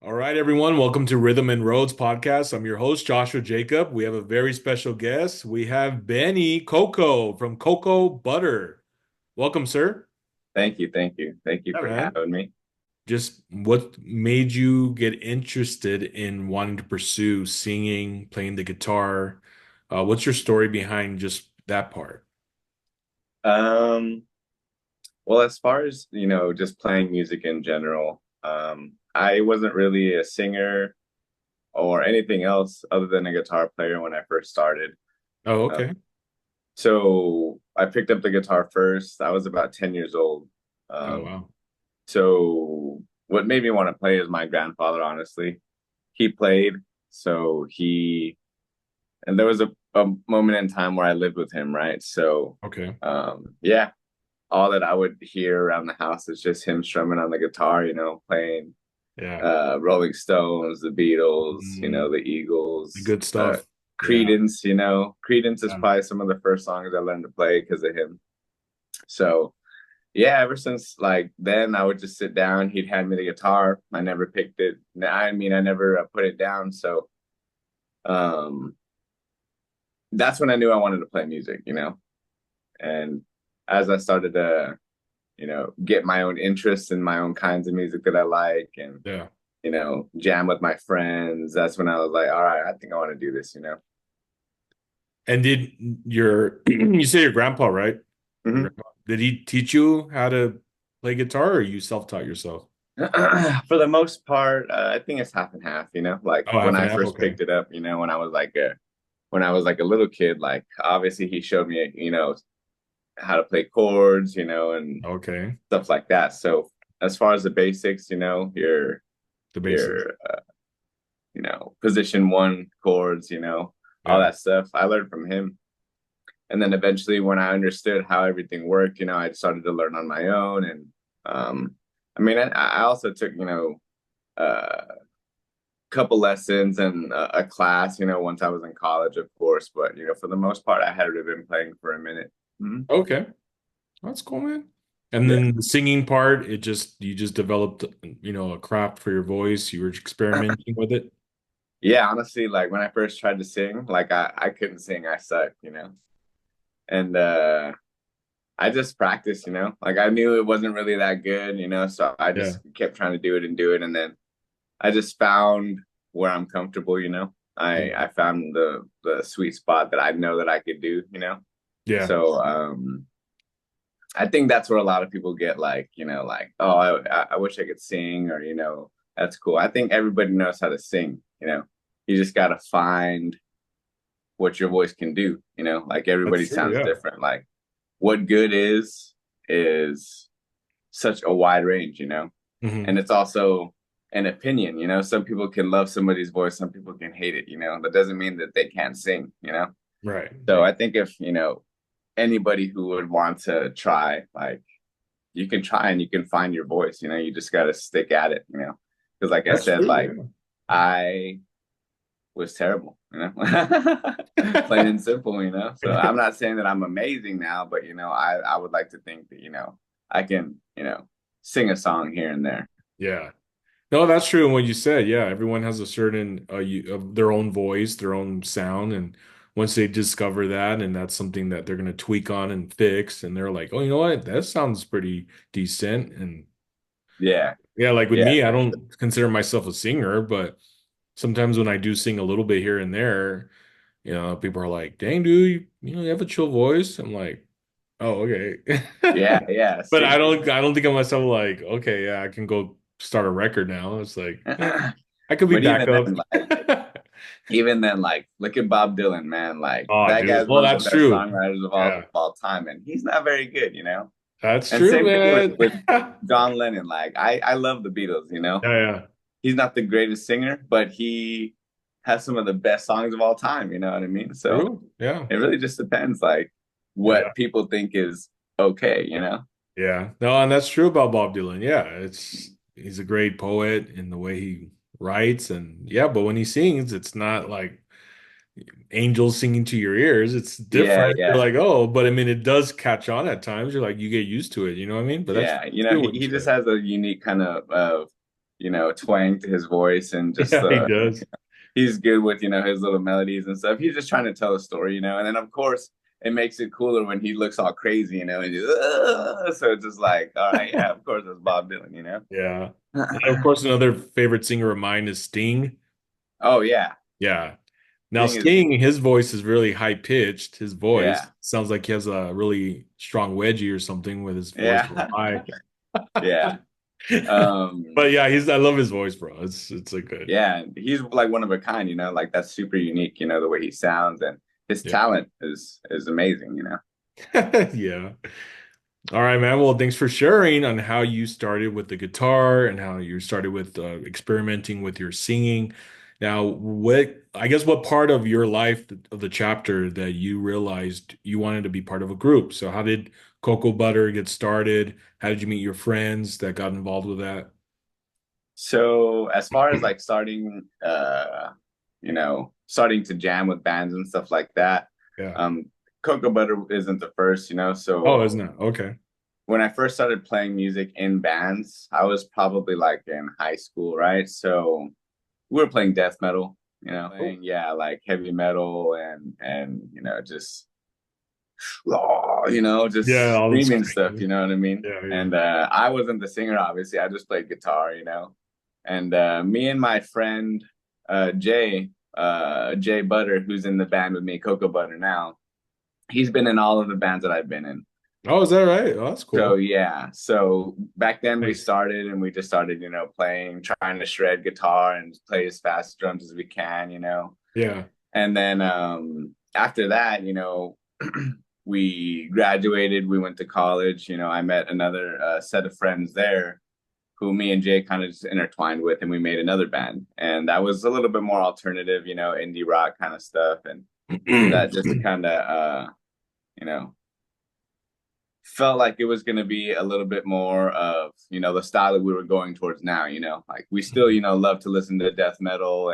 All right, everyone. Welcome to Rhythm and Roads podcast. I'm your host, Joshua Jacob. We have a very special guest. We have Benny Coco from Coco Butter. Welcome, sir. Thank you, thank you, thank you Yeah, for man. having me. Just what made you get interested in wanting to pursue singing, playing the guitar? What's your story behind just that part? Um, well, as far as just playing music in general, I wasn't really a singer or anything else other than a guitar player when I first started. Oh, Uh, okay. so I picked up the guitar first. I was about 10 years old. Oh, Um, wow. so what made me want to play is my grandfather, honestly. He played, so and there was a moment in time where I lived with him, right? So, Okay. yeah, all that I would hear around the house is just him strumming on the guitar, playing Yeah. Rolling Stones, the Beatles, Mm, the the Eagles, good stuff. Yeah. Credence, Credence is Yeah. probably some of the first songs I learned to play because of him. So yeah, ever since like then I would just sit down, he'd hand me the guitar. I never picked it. I never put it down. So um that's when I knew I wanted to play music. And as I started to get my own interests in my own kinds of music that I like and, Yeah. jam with my friends. That's when I was like, all right, I think I want to do this. And did your you say your grandpa, right? Your Hmm. grandpa, did he teach you how to play guitar or you self-taught yourself? For the most part, I think it's half and half. Like Oh, when half and I half. first Okay. picked it up, when I was like a little kid, like obviously he showed me, how to play chords, and Okay. stuff like that. So as far as the basics, The basics. your position one chords, all Yeah. that stuff. I learned from him. And then eventually when I understood how everything worked, I started to learn on my own. And I also took, a couple lessons and a class, once I was in college, of course. But, for the most part, I had already been playing for a minute. Mhm. Okay. That's cool, man. And Yeah. then the singing part, you just developed, a craft for your voice. You were experimenting with it. Yeah, honestly, like when I first tried to sing, like I couldn't sing. I sucked. And I just practiced, like I knew it wasn't really that good, so I Yeah. just kept trying to do it and do it. And then I just found where I'm comfortable. I Yeah. found the sweet spot that I know that I could do. Yeah. So I think that's where a lot of people get like, like, oh, I wish I could sing or, that's cool. I think everybody knows how to sing. You just got to find what your voice can do. Like That's everybody true. sounds Yeah. different. Like what good is such a wide range. Hmm. And it's also an opinion. Some people can love somebody's voice, some people can hate it. That doesn't mean that they can't sing. Right. So I think if, anybody who would want to try, like you can try and you can find your voice. You just got to stick at it. Because like I That's said, like true. I was terrible. Plain Yeah. and simple. So I'm not saying that I'm amazing now, but I would like to think that, I can, sing a song here and there. Yeah. No, that's true. And what you said, yeah, everyone has a certain of their own voice, their own sound, and once they discover that, and that's something that they're gonna tweak on and fix, and they're like, oh, you know what, that sounds pretty decent. And Yeah, yeah, like with yeah, me, I for don't consider myself a singer, but sometimes when I do sing a little bit here and there, people are like, dang, dude, you have a chill voice. I'm like, oh, okay. yeah, yeah. But See, I don't think of myself like, okay, yeah, I can go start a record now. It's like, I could be but backup. even then, like, look at Bob Dylan, man. Like, Oh, that dude. guy's Well, one of the that's best true. songwriters of all Yeah, of all time, and he's not very good. that's And true, same thing man. with John Lennon. Like, I love the Beatles. Yeah, yeah. He's not the greatest singer, but he has some of the best songs of all time. You know what I mean? So True. Yeah. it really just depends, like, Yeah. what people think is okay. Yeah. No, and that's true about Bob Dylan. Yeah. He's a great poet in the way he writes and yeah, but when he sings, it's not like angels singing to your ears. It's Yeah, different. You're yeah. like, oh, but I mean, it does catch on at times. You're like, you get used to it. You know what I mean? But that's Yeah, true he, what you he just said. has a unique kind of twang to his voice and just Yeah, he does. he's good with his little melodies and stuff. He's just trying to tell a story, and then of course it makes it cooler when he looks all crazy, and just, so it's just like, all right, yeah, of course it's Bob Dylan. Yeah. And of course, another favorite singer of mine is Sting. Oh yeah, Yeah. Now, Sting is Sting, his voice is really high pitched. His voice yeah, sounds like he has a really strong wedgie or something with his voice real yeah, high. yeah. But Um, yeah, I love his voice, bro. It's a good. yeah, he's like one of a kind, like that's super unique, the way he sounds and his Yeah. talent is amazing. Yeah. All right, man. Well, thanks for sharing on how you started with the guitar and how you started with experimenting with your singing. Now, I guess, what part of your life of the chapter that you realized you wanted to be part of a group? So, how did Cocoa Butter get started? How did you meet your friends that got involved with that? So as far as like starting to jam with bands and stuff like that, Yeah. um, Cocoa Butter isn't the first. Oh, So isn't it? Okay. when I first started playing music in bands, I was probably like in high school, right? So we were playing death metal, Oh, playing yeah, like heavy metal and just yeah, all the screaming stuff, you screaming. know what I mean? Yeah, yeah. And I wasn't the singer, obviously. I just played guitar. And me and my friend Jay Butter, who's in the band with me, Cocoa Butter now, he's been in all of the bands that I've been in. Oh, is that right? Oh, that's So cool. yeah, so back then we Nice. started and we just started, playing, trying to shred guitar and play as fast drums as we can. Yeah. And then after that, we graduated, we went to college. I met another set of friends there who me and Jay kind of just intertwined with, and we made another band. And that was a little bit more alternative, indie rock kind of stuff. And that just kind of, you know, felt like it was going to be a little bit more of, the style that we were going towards now. Like we still, love to listen to death metal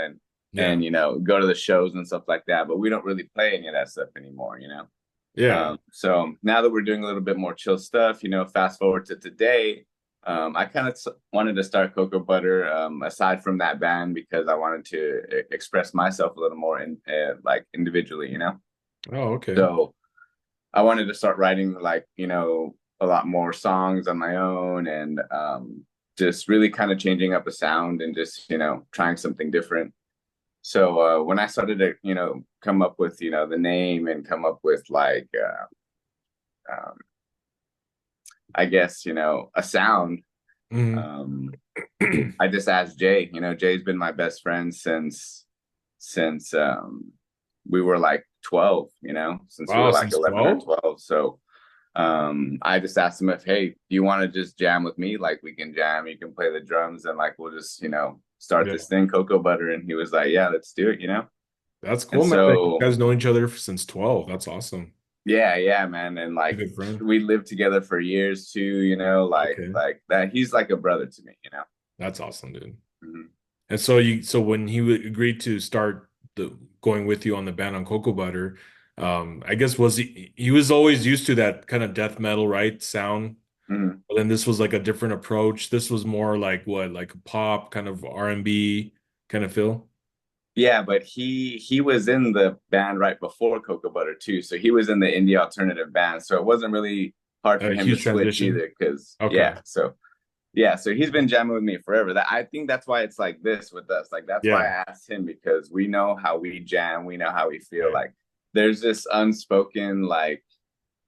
Yeah. go to the shows and stuff like that, but we don't really play any of that stuff anymore. Yeah. So now that we're doing a little bit more chill stuff, fast forward to today, I kind of wanted to start Cocoa Butter aside from that band because I wanted to express myself a little more like individually. Oh, okay. So I wanted to start writing like, a lot more songs on my own and just really kind of changing up a sound and just, trying something different. So when I started to, come up with, the name and come up with like, um, I guess, a sound, Mhm. um, I just asked Jay. Jay's been my best friend since we were like 12, since we Wow, were like since 11 or 12? 12. So I just asked him if, hey, do you want to just jam with me? Like we can jam, you can play the drums and like we'll just, start Yeah. this thing, Cocoa Butter. And he was like, yeah, let's do it. That's And cool, man, that you so guys know each other since 12. That's awesome. yeah, man. And A like good friend. we lived together for years too, like Okay. like that. He's like a brother to me. That's awesome, dude. Mhm. And so when he agreed to start going with you on the band on Cocoa Butter, I guess was he was always used to that kind of death metal, right? Sound. Mhm. But then this was like a different approach. This was more like what, like pop, kind of R&B kind of feel? Yeah, but he was in the band right before Cocoa Butter too. So he was in the indie alternative band. So it wasn't really hard for A him to huge switch transition. either. Cause Okay. yeah, so he's been jamming with me forever. That I think that's why it's like this with us. Like that's why Yeah. I asked him because we know how we jam, we know how we feel. Right. Like there's this unspoken like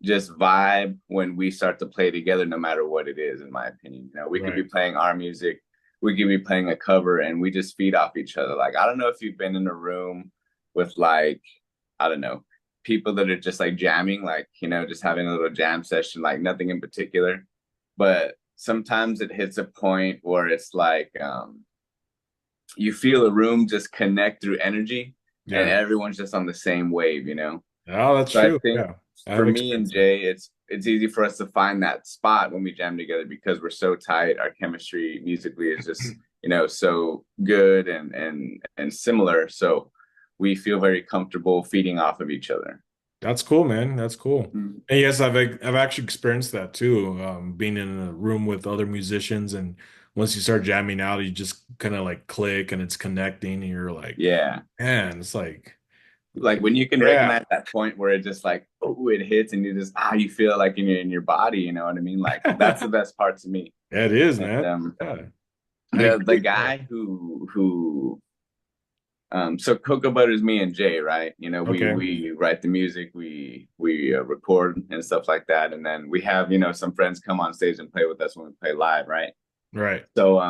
just vibe when we start to play together, no matter what it is, in my opinion. We could be Right. playing our music, we could be playing a cover, and we just feed off each other. Like, I don't know if you've been in a room with, like, I don't know, people that are just like jamming, like, just having a little jam session, like nothing in particular. But sometimes it hits a point where it's like, you feel a room just connect through energy and Yeah. everyone's just on the same wave. Oh, that's So I true. think Yeah. I for have me and experienced that. Jay, it's easy for us to find that spot when we jam together because we're so tight. Our chemistry musically is just, so good and similar. So we feel very comfortable feeding off of each other. That's cool, man. That's cool. Mm. And yes, I've actually experienced that too. Being in a room with other musicians, and once you start jamming out, you just kind of like click and it's connecting, and you're like, Yeah. man, it's Like when you can yeah, recognize that point where it just like, oh, it hits and you just you feel like in your body, you know what I mean? Like that's the yeah, best part to me. it is, And man. Yeah, I the agree. Yeah. guy who so Coco Butter is me and Jay, right? You know, Okay. we write the music, we record and stuff like that, and then we have some friends come on stage and play with us when we play live, right? Right. So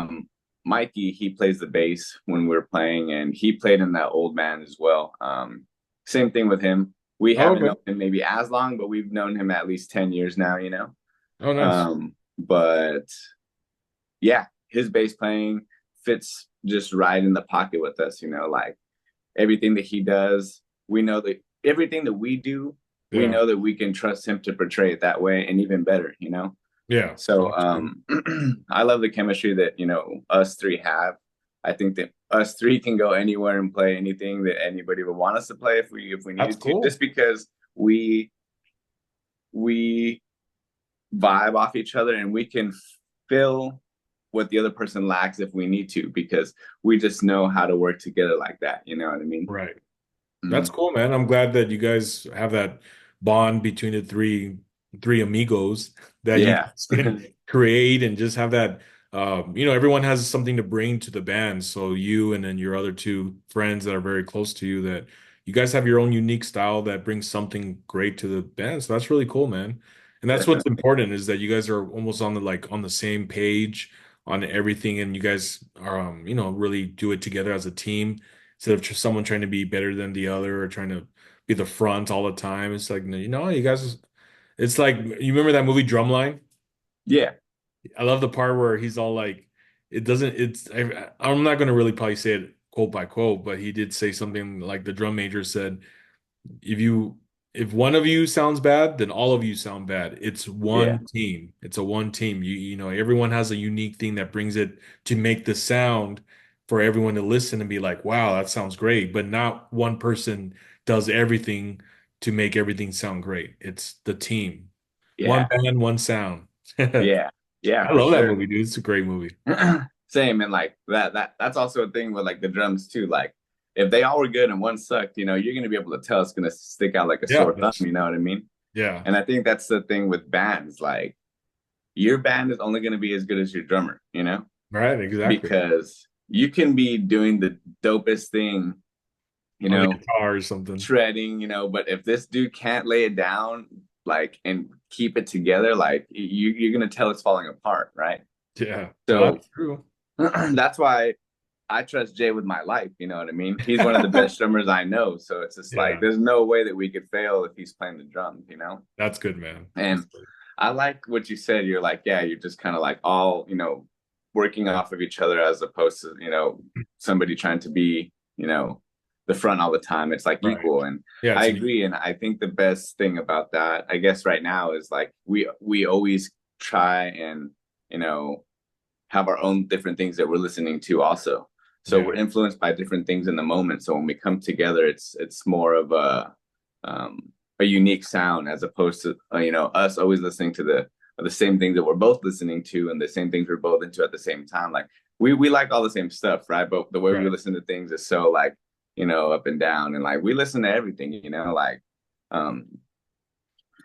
Mikey, he plays the bass when we're playing, and he played in that old band as well. Same thing with him. We Oh, haven't known okay. him maybe as long, but we've known him at least 10 years now, you know. Oh, nice. But yeah, his bass playing fits just right in the pocket with us, you know, like everything that he does, we know that everything that we do, we Yeah. know that we can trust him to portray it that way and even better, you know. Yeah. So That's good. I love the chemistry that, us three have. I think that us three can go anywhere and play anything that anybody would want us to play if we That's needed to, just cool. because we vibe off each other and we can fill what the other person lacks if we need to, because we just know how to work together like that. You know what I mean? Right. That's Mm. cool, man. I'm glad that you guys have that bond between the three amigos that you Yeah. guys can create and just have that everyone has something to bring to the band. So you and then your other two friends that are very close to you, that you guys have your own unique style that brings something great to the band. So that's really cool, man. And that's what's Definitely. important, is that you guys are almost on the same page on everything, and you guys are really do it together as a team, instead of just someone trying to be better than the other or trying to be the front all the time. It's like, you guys, it's like, you remember that movie Drumline? Yeah. I love the part where he's all like, it doesn't, I'm not going to really probably say it quote by quote, but he did say something like the drum major said, if you if one of you sounds bad, then all of you sound bad. It's Yeah. one team. It's a one team. Everyone has a unique thing that brings it to make the sound for everyone to listen and be like, wow, that sounds great. But not one person does everything to make everything sound great. It's the team. One Yeah. band, one sound. I Yeah. Yeah, for love that sure. movie, dude. It's a great movie. Same, and like that's also a thing with like the drums too. Like if they all were good and one sucked, you're gonna be able to tell it's gonna stick out like a Yeah, sore thumb, you know what I mean? yeah, And I think that's the thing with bands. Like your band is only gonna be as good as your drummer, right, exactly. because you can be doing the dopest thing, you On the know, guitar or something. shredding, but if this dude can't lay it down, like, and keep it together, like you're gonna tell it's falling apart, right? Yeah, no, So that's true. that's why I trust Jay with my life. You know what I mean? He's one of the best drummers I know. So it's just like Yeah, there's no way that we could fail if he's playing the drums. that's good, man. And I like what you said. You're like, yeah, you're just kind of like all, working off of each other as opposed to, somebody trying to be, the front all the time. It's like Right. equal. And Yeah, I it's an agree. And I think the best thing about that, I guess right now, is like we always try and, you know, have our own different things that we're listening to also. So yeah, we're influenced by different things in the moment. So when we come together, it's more of um, a unique sound, as opposed to us always listening to the same things that we're both listening to and the same things we're both into at the same time. Like we like all the same stuff, right? But the way we right. listen to things is so like up and down, and like we listen to everything, like um,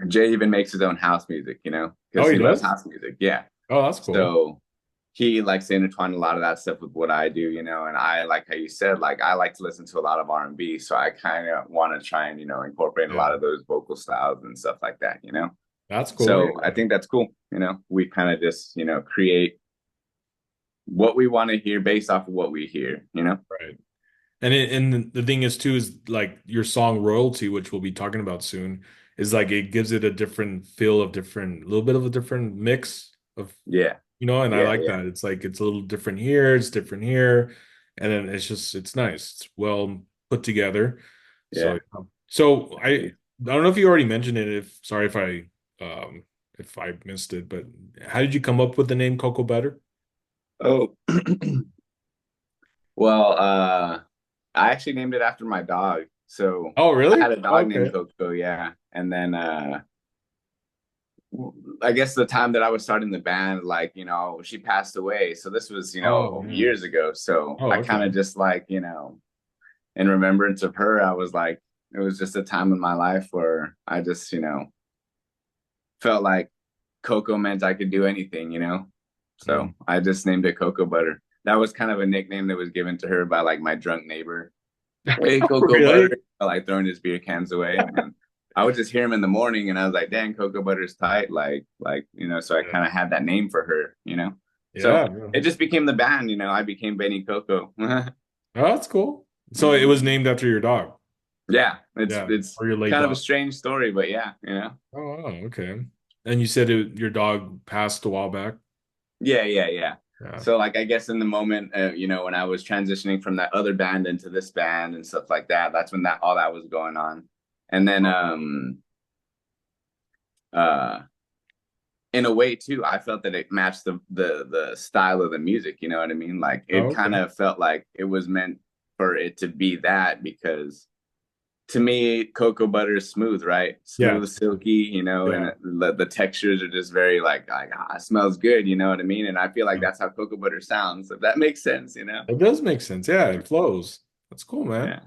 Jay even makes his own house music, Oh, because he he loves does? house music. Yeah. Oh, that's cool. So he likes to intertwine a lot of that stuff with what I do, and I like how you said, like, I like to listen to a lot of R&B, so I kind of want to try and, incorporate a Yeah, lot of those vocal styles and stuff like that. that's cool. So I Yeah, think that's cool. We kind of just, create what we want to hear based off of what we hear. right. And the thing is too, is like your song royalty, which we'll be talking about soon, is like it gives it a different feel, of different, a little bit of a different mix of, Yeah, and I yeah, like yeah, that. It's like it's a little different here, it's different here, and then it's nice. It's well put together. So yeah. so I don't know if you already mentioned it. Sorry if I missed it, but how did you come up with the name Cocoa Butter? Oh, well, I actually named it after my dog. So Oh, I really? had a dog named Okay. Coco, yeah. And then I guess the time that I was starting the band, like, she passed away. So this was, Oh, yeah. years ago. So Oh, I kind okay. of just like, in remembrance of her, I was like, it was just a time in my life where I just, felt like Coco meant I could do anything. So Mm. I just named it Coco Butter. That was kind of a nickname that was given to her by like my drunk neighbor. Hey, Coco Butter, Really? like throwing his beer cans away. And I would just hear him in the morning and I was like, dang, Coco Butter's tight. So I Yeah. kind of had that name for her. Yeah. So Yeah. it just became the band. I became Benny Coco. Oh, that's cool. So it was Mhm. named after your dog. Yeah, it's Yeah. it's Or your late kind of a dog. strange story, but yeah. Oh, wow, okay. And you said your dog passed a while back? Yeah. Yeah. So like I guess in the moment, when I was transitioning from that other band into this band and stuff like that, that's when that all that was going on. And then Oh, uh in a way too, I felt that it matched the style of the music, you know what I mean? Like oh, it kind okay. of felt like it was meant for it to be that because to me, cocoa butter is smooth, right? Yeah. Smooth, silky, and Yeah. the textures are just very like it smells good, you know what I mean? And I feel like Yeah. that's how cocoa butter sounds, if that makes sense. It does make sense. Yeah, it flows. That's cool, man. Yeah.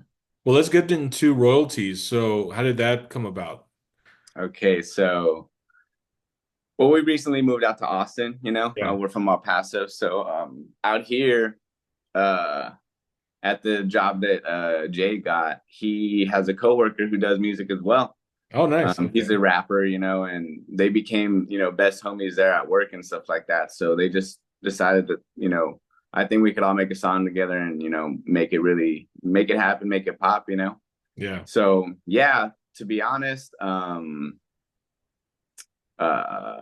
Well, let's get into royalties. So, how did that come about? Okay, so well, we recently moved out to Austin, Yeah. we're from El Paso. So out here, uh at the job that Jay got, he has a coworker who does music as well. Oh, nice. Okay. He's a rapper, and they became best homies there at work and stuff like that. So they just decided that I think we could all make a song together and make it happen, make it pop. Yeah. So yeah, to be honest, uh,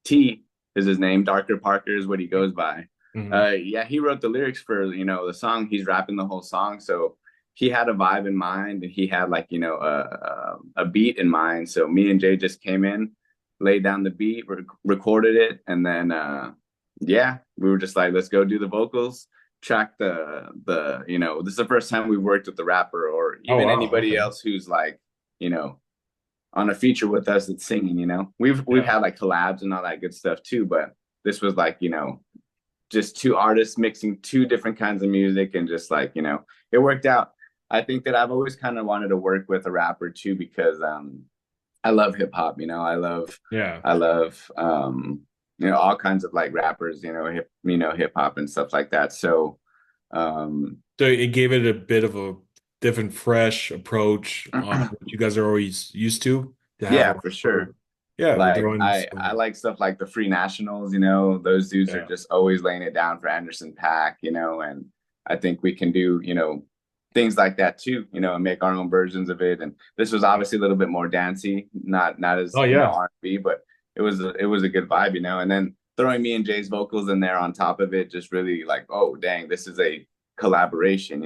T is his name. Darker Parker is what he goes by. Hmm. Yeah, he wrote the lyrics for the song. He's rapping the whole song, so he had a vibe in mind, and he had like a beat in mind. So me and Jay just came in, laid down the beat, recorded it, and then yeah, we were just like, let's go do the vocals. Track this is the first time we've worked with the rapper or Oh, even wow. anybody Okay. else who's like you know on a feature with us that's singing. We've Yeah. had like collabs and all that good stuff too, but this was like just two artists mixing two different kinds of music and just like it worked out. I think that I've always kind of wanted to work with a rapper too because I love hip hop. Yeah. I love all kinds of like rappers, hip hop and stuff like that. So um So it gave it a bit of a different, fresh approach on what you guys are always used to have a yeah, for rapper. sure. Yeah, they're Like throwing I some. like stuff like the Free Nationals. Those dudes are Yeah. just always laying it down for Anderson .Paak, and I think we can do things like that too, and make our own versions of it. And this was Yeah. obviously a little bit more dancey, not Oh, as yeah. R&B, but it was a good vibe. And then throwing me and Jay's vocals in there on top of it just really like, oh dang, this is a collaboration.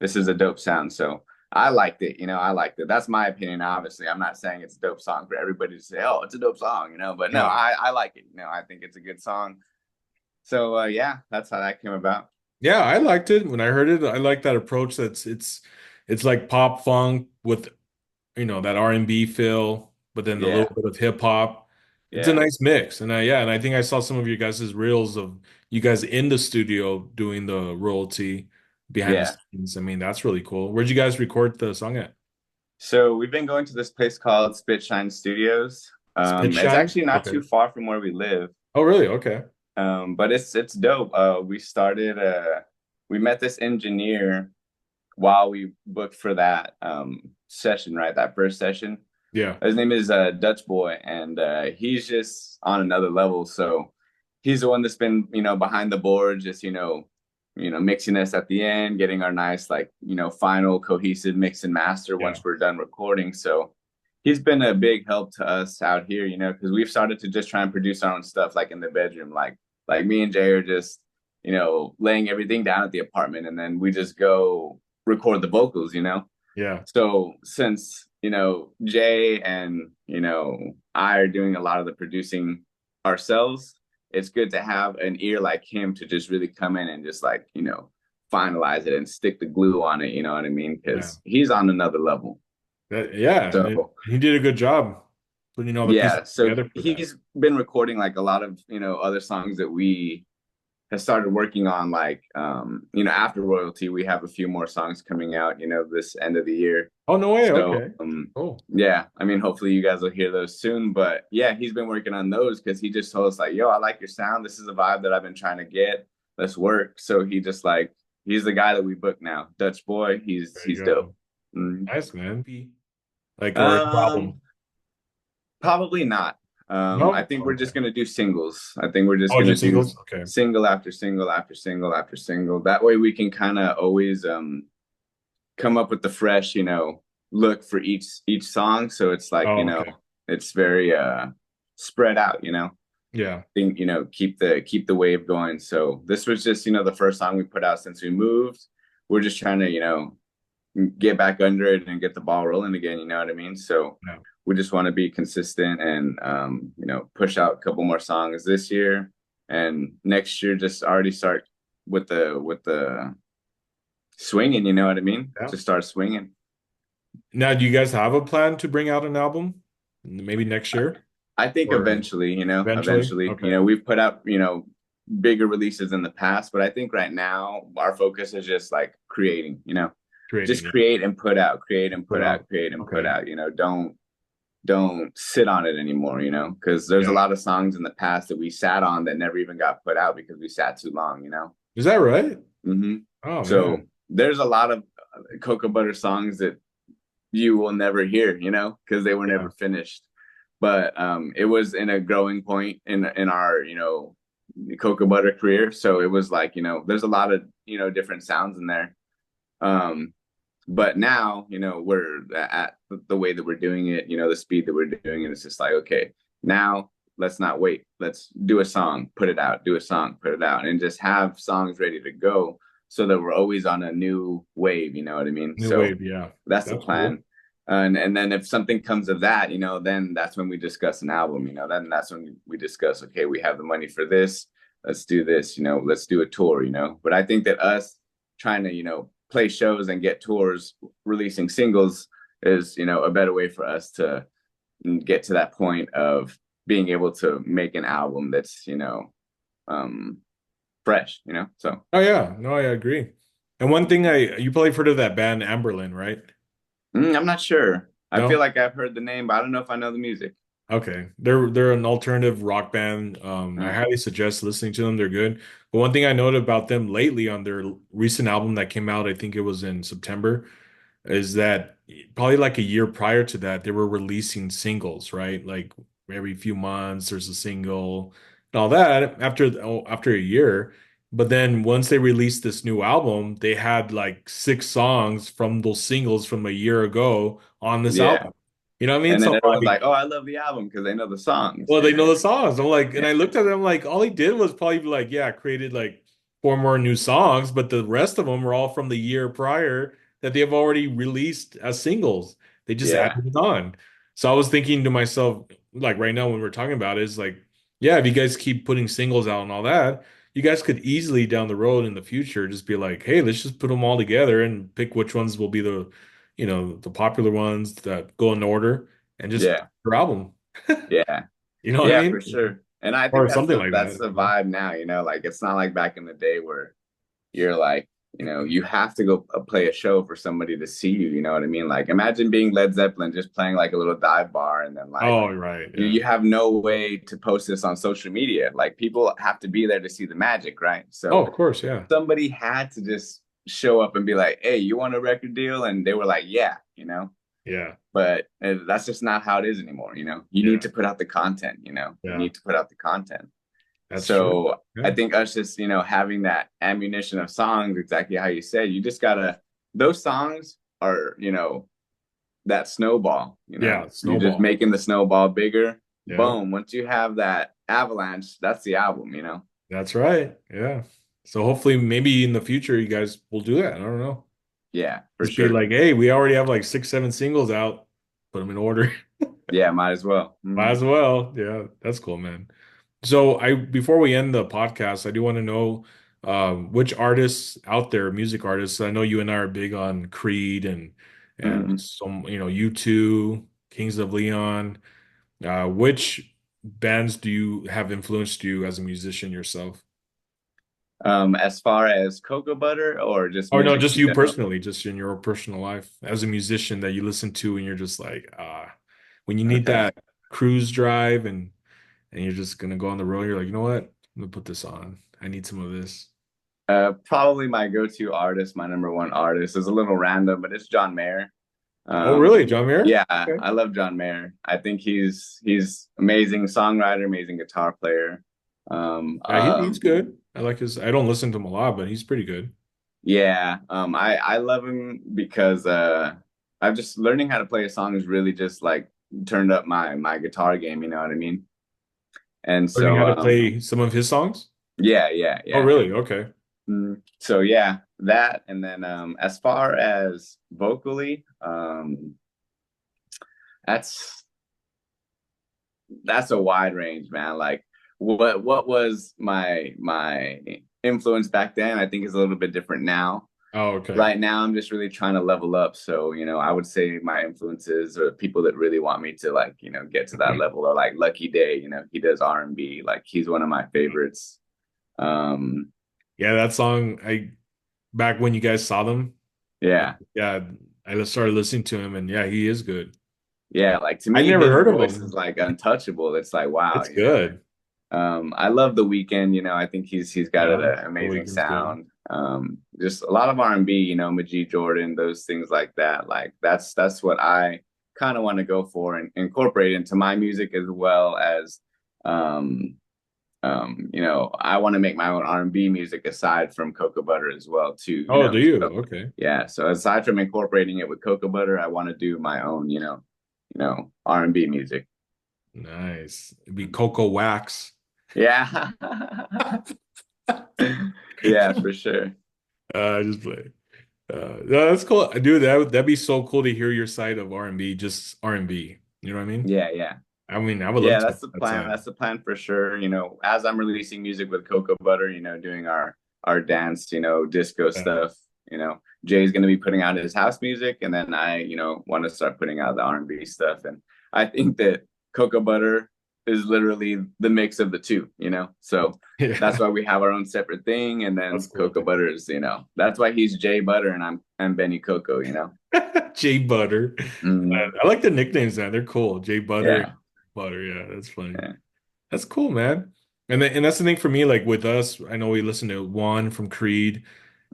This is a dope sound. So I liked it. I liked it. That's my opinion. Obviously, I'm not saying it's a dope song for everybody to say, "Oh, it's a dope song." But no, Yeah. I like it. I think it's a good song. So yeah, that's how that came about. Yeah, I liked it when I heard it. I like that approach. It's like pop funk with that R&B feel, but then a little Yeah, bit of hip hop. It's a yeah, nice mix. And I think I saw some of your guys' reels of you guys in the studio doing the royalty behind the yeah. scenes. I mean, that's really cool. Where'd you guys record the song at? So we've been going to this place called Spitshine Studios. Spit It's Shine? actually not Okay. too far from where we live. Oh, really? Okay. But it's dope. We met this engineer while we booked for that session, right? That first session. Yeah. His name is Dutch Boy, and he's just on another level. So he's the one that's been behind the board, just mixing us at the end, getting our nice like final cohesive mix and master Yeah. once we're done recording. So he's been a big help to us out here, because we've started to just try and produce our own stuff like in the bedroom, like me and Jay are just laying everything down at the apartment, and then we just go record the vocals. Yeah. So since Jay and I are doing a lot of the producing ourselves, it's good to have an ear like him to just really come in and just like finalize it and stick the glue on it, you know what I mean? Yeah. Because he's on another level. Yeah. And So he did a good job. putting all the pieces Yeah, so together for that. he's been recording like a lot of, other songs that we have started working on, like, after Royalty, we have a few more songs coming out, this end of the year. Oh, no way. So, Okay. Oh, yeah, I mean, hopefully you guys will hear those soon. But yeah, he's been working on those because he just told us like, yo, I like your sound. This is a vibe that I've been trying to get. Let's work. So he's the guy that we book now. Dutch boy, he's there you he's dope. go. Mhm. Nice, man. Like, or a new Um, album. Probably not. I No? think we're Okay. just gonna do singles. I think we're just Oh, gonna just do singles? Okay. single after single after single after single. That way we can kind of always come up with the fresh, look for each song. So it's like, Oh, okay. it's very spread out, Yeah. think, keep the wave going. So this was just, the first song we put out since we moved. We're just trying to, get back under it and get the ball rolling again, you know what I mean? So Yeah. we just want to be consistent and push out a couple more songs this year, and next year just already start with the swinging, you know what I mean? Yeah. Just start swinging. Now, do you guys have a plan to bring out an album? Maybe next year I think or eventually, eventually? Okay. we've put out, bigger releases in the past, but I think right now our focus is just like creating, Creating, just yeah. create and put out, create and Put put out, out. create and put Okay. out, don't sit on it anymore, because there's a Yeah. lot of songs in the past that we sat on that never even got put out because we sat too long. Is that right? hmm Oh, So man. there's a lot of Cocoa Butter songs that you will never hear, because they were Yeah. never finished. But it was in a growing point in our, Cocoa Butter career. So it was like, there's a lot of, different sounds in there. Um, but now, we're at the way that we're doing it, the speed that we're doing it. It's just like, okay, now let's not wait. Let's do a song, put it out, do a song, put it out, and just have songs ready to go so that we're always on a new wave. You know what I mean? New So wave. Yeah. that's the That's cool. plan. And then if something comes of that, then that's when we discuss an album. Then that's when we discuss, okay, we have the money for this. Let's do this. Let's do a tour. But I think that us trying to play shows and get tours, releasing singles is a better way for us to get to that point of being able to make an album that's um fresh. So Oh, yeah. No, I agree. And one thing you probably heard of that band Amberlin, right? I'm not sure. I feel No? like I've heard the name, but I don't know if I know the music. Okay. They're an alternative rock band. I Uh, highly suggest listening to them. They're good. But one thing I noted about them lately on their recent album that came out, I think it was in September, is that probably like a year prior to that, they were releasing singles, right? Like every few months there's a single and all that after a year. But then once they released this new album, they had like six songs from those singles from a year ago on this yeah. album. You know what I mean? And then So everyone's like, like, "Oh, I love the album because they know the songs." well, they know the songs. I'm like, Yeah, and I looked at them like, all he did was probably like, yeah, created like four more new songs, but the rest of them were all from the year prior that they have already released as singles. They just yeah, added it on. So I was thinking to myself, like right now when we're talking about it, is like, yeah, if you guys keep putting singles out and all that, you guys could easily down the road in the future just be like, hey, let's just put them all together and pick which ones will be the popular ones that go in order and just yeah, your album. yeah, You know what I yeah, for mean? sure. And I think Or that's something the like that's that, the you know? vibe now. Like it's not like back in the day where you're like, you have to go play a show for somebody to see you. You know what I mean? Like imagine being Led Zeppelin just playing like a little dive bar, and then like Oh, right. Yeah. you have no way to post this on social media. Like people have to be there to see the magic, right? Oh, So of course. Yeah. somebody had to just show up and be like, "Hey, you want a record deal?" And they were like, "Yeah." Yeah. But that's just not how it is anymore. You need Yeah. to put out the content. You Yeah. need to put out the content. That's true. So I Yeah. think us just having that ammunition of songs, exactly how you said, you just gotta. Those songs are that snowball. Yeah. You're just Snowball. making the snowball bigger. Yeah. Boom! Once you have that avalanche, that's the album. That's right. Yeah. So hopefully maybe in the future you guys will do that. I don't know. Yeah, for Just be sure. like, hey, we already have like six, seven singles out. Put them in order. Yeah, might as well. Might as well. Yeah, that's cool, man. So I before we end the podcast, I do want to know which artists out there, music artists. I know you and I are big on Creed and Mhm. some, U2, Kings of Leon. Which bands do you have influenced you as a musician yourself? As far as Cocoa Butter or just Or no, music just in you general? personally, just in your personal life as a musician that you listen to and you're just like, when you need Okay. that cruise drive and you're just gonna go on the road, you're like, you know what? I'm gonna put this on. I need some of this. Probably my go-to artist, my number one artist is a little random, but it's John Mayer. Oh, really? John Mayer? Yeah, Okay. I love John Mayer. I think he's amazing songwriter, amazing guitar player. Um, Yeah, um, he's good. I like his. I don't listen to him a lot, but he's pretty good. yeah, I love him because I've just learning how to play a song is really just like turned up my guitar game. You know what I mean? And Learning so how to play some of his songs. yeah, yeah, Oh, yeah. really? Okay. So yeah, that and then as far as vocally, that's that's a wide range, man. Like what was my influence back then, I think is a little bit different now. Oh, okay. Right now, I'm just really trying to level up. So, I would say my influences are people that really want me to like, get to that level or like Lucky Day, he does R&B. Like he's one of my favorites. Um, Yeah, that song. I back when you guys saw them. yeah. Yeah, I just started listening to him, and yeah, he is good. Yeah, like to I me, never his heard of voice is him. like untouchable. It's like wow, It's good. I love The Weeknd. I think he's got Yeah, an the amazing weekend's good. sound. Just a lot of R&B. Majid Jordan, those things like that. Like that's what I kind of want to go for and incorporate into my music as well as, I want to make my own R&B music aside from Cocoa Butter as well too. Oh, do you? So Okay, yeah. So aside from incorporating it with Cocoa Butter, I want to do my own, R&B music. nice. It'd be Coco Wax. Yeah. Yeah, for sure. Just play. No, that's cool, dude. That'd be so cool to hear your side of R&B, just R&B. You know what I mean? Yeah, yeah. I mean, I would love Yeah, to hear that's the that plan. side. That's the plan for sure. As I'm releasing music with Cocoa Butter, doing our dance, disco Yeah. stuff, Jay's gonna be putting out his house music and then I, want to start putting out the R&B stuff. And I think that Cocoa Butter is literally the mix of the two. So that's Yeah, why we have our own separate thing. And that's then cool, Cocoa dude. Butter is, that's why he's Jay Butter and I'm Benny Coco. Jay Butter. Mm, I like the nicknames, man. They're cool. Jay Butter and yeah, Butter. Yeah, that's funny. yeah. That's cool, man. And that's the thing for me. Like with us, I know we listen to One from Creed.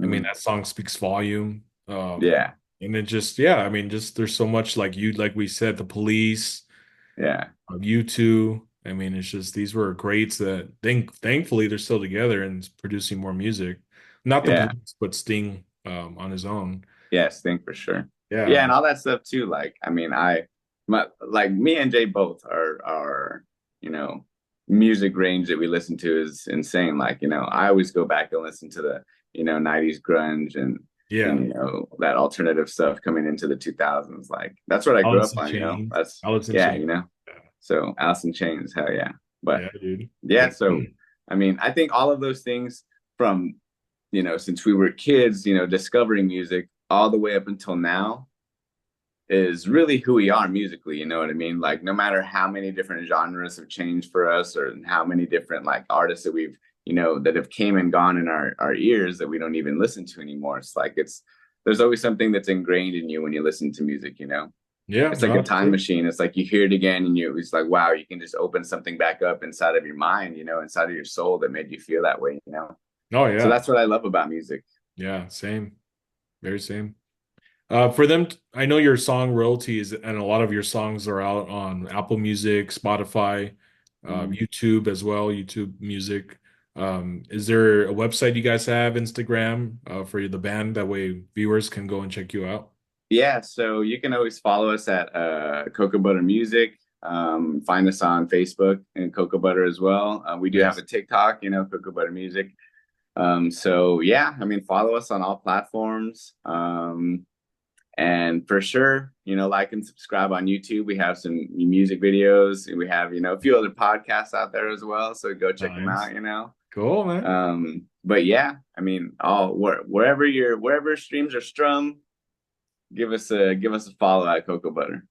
I mean, Mm, that song speaks volume. yeah, And then just yeah, I mean, just there's so much like we said, the Police, yeah, you two. I mean, it's just these were greats that thankfully they're still together and producing more music. Not the yeah. Police, but Sting on his own. Yeah, Stink for sure. Yeah, Yeah. and all that stuff too. Like, I mean, like me and Jay both are, you know, music range that we listen to is insane. Like, I always go back and listen to the, 90s grunge and Yeah. that alternative stuff coming into the 2000s. Like, that's what I grew Alice up in on. Chains. That's Alice in yeah. Chains. So Alice in Chains, hell yeah. But Yeah, dude. yeah, so I mean, I think all of those things from since we were kids, discovering music all the way up until now is really who we are musically. You know what I mean? Like, no matter how many different genres have changed for us or how many different like artists that we've, that have came and gone in our ears that we don't even listen to anymore. It's like, there's always something that's ingrained in you when you listen to music. Yeah, It's like no, a that's time true. machine. It's like you hear it again and it's like, wow, you can just open something back up inside of your mind, inside of your soul that made you feel that way. Oh So yeah. that's what I love about music. Yeah, same. Very same. For them, I know your song royalties and a lot of your songs are out on Apple Music, Spotify, Mhm. YouTube as well, YouTube Music. Is there a website you guys have, Instagram, for the band? That way viewers can go and check you out. Yeah, so you can always follow us at Cocoa Butter Music. Find us on Facebook and Cocoa Butter as well. We do have Nice. a TikTok, Cocoa Butter Music. So yeah, I mean, follow us on all platforms. And for sure, like and subscribe on YouTube. We have some music videos. We have, a few other podcasts out there as well. So go check them Nice. out. Cool, man. But yeah, I mean, wherever streams are strung, give us a follow at Cocoa Butter.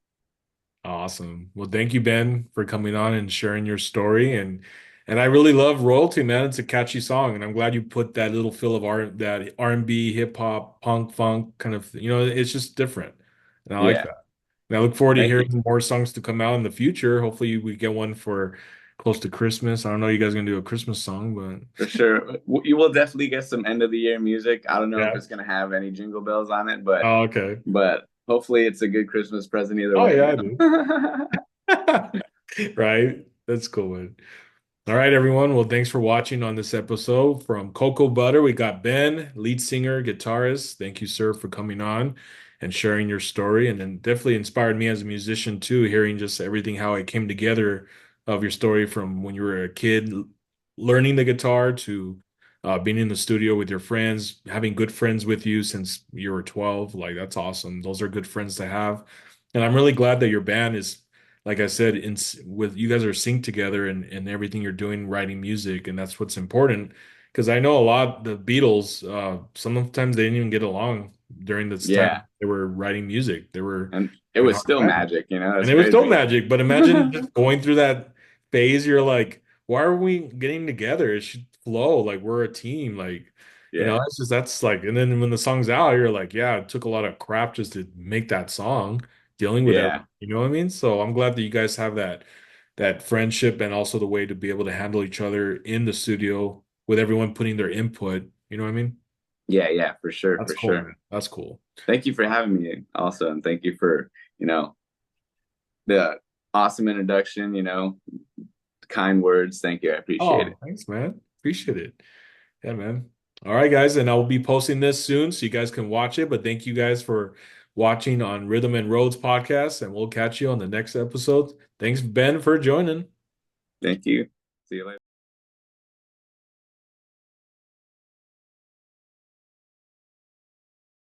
Awesome. Well, thank you, Ben, for coming on and sharing your story. And I really love Royalty, man. It's a catchy song, and I'm glad you put that little feel of that R&B, hip hop, punk, funk kind of, it's just different. And I like Yeah, that. And I look forward to thank you. hearing more songs to come out in the future. Hopefully we get one for close to Christmas. I don't know you guys gonna do a Christmas song, but For sure. You will definitely get some end of the year music. I don't know if yeah. it's gonna have any jingle bells on it, Oh, okay. but hopefully it's a good Christmas present either Oh way, yeah, you I do. know? Right? That's cool, man. All right, everyone. Well, thanks for watching on this episode from Coco Butter. We got Ben, lead singer, guitarist. Thank you, sir, for coming on and sharing your story. And then definitely inspired me as a musician too, hearing just everything how it came together of your story from when you were a kid, learning the guitar to being in the studio with your friends, having good friends with you since you were 12. Like, that's awesome. Those are good friends to have. And I'm really glad that your band is, like I said, with you guys are synced together and everything you're doing, writing music, and that's what's important. Because I know a lot the Beatles, sometimes they didn't even get along during this Yeah. time they were writing music. They were And it having a was hard still time. magic, you know, And that's it was still crazy. magic, but imagine just going through that phase. You're like, why are we getting together? It should flow. Like we're a team. Like, Yeah. it's just that's like, and then when the song's out, you're like, yeah, it took a lot of crap just to make that song, dealing with everything. Yeah. You know what I mean? So I'm glad that you guys have that friendship and also the way to be able to handle each other in the studio with everyone putting their input. You know what I mean? Yeah, yeah, for sure, That's for cool, sure. man. That's cool. Thank you for having me also, and thank you for, you know, the awesome introduction, kind words. Thank you. I appreciate Oh, it. thanks, man. Appreciate it. Yeah, man. All right, guys, and I will be posting this soon so you guys can watch it. But thank you guys for watching on Rhythm and Roads podcast, and we'll catch you on the next episode. Thanks, Ben, for joining. Thank you. See you later.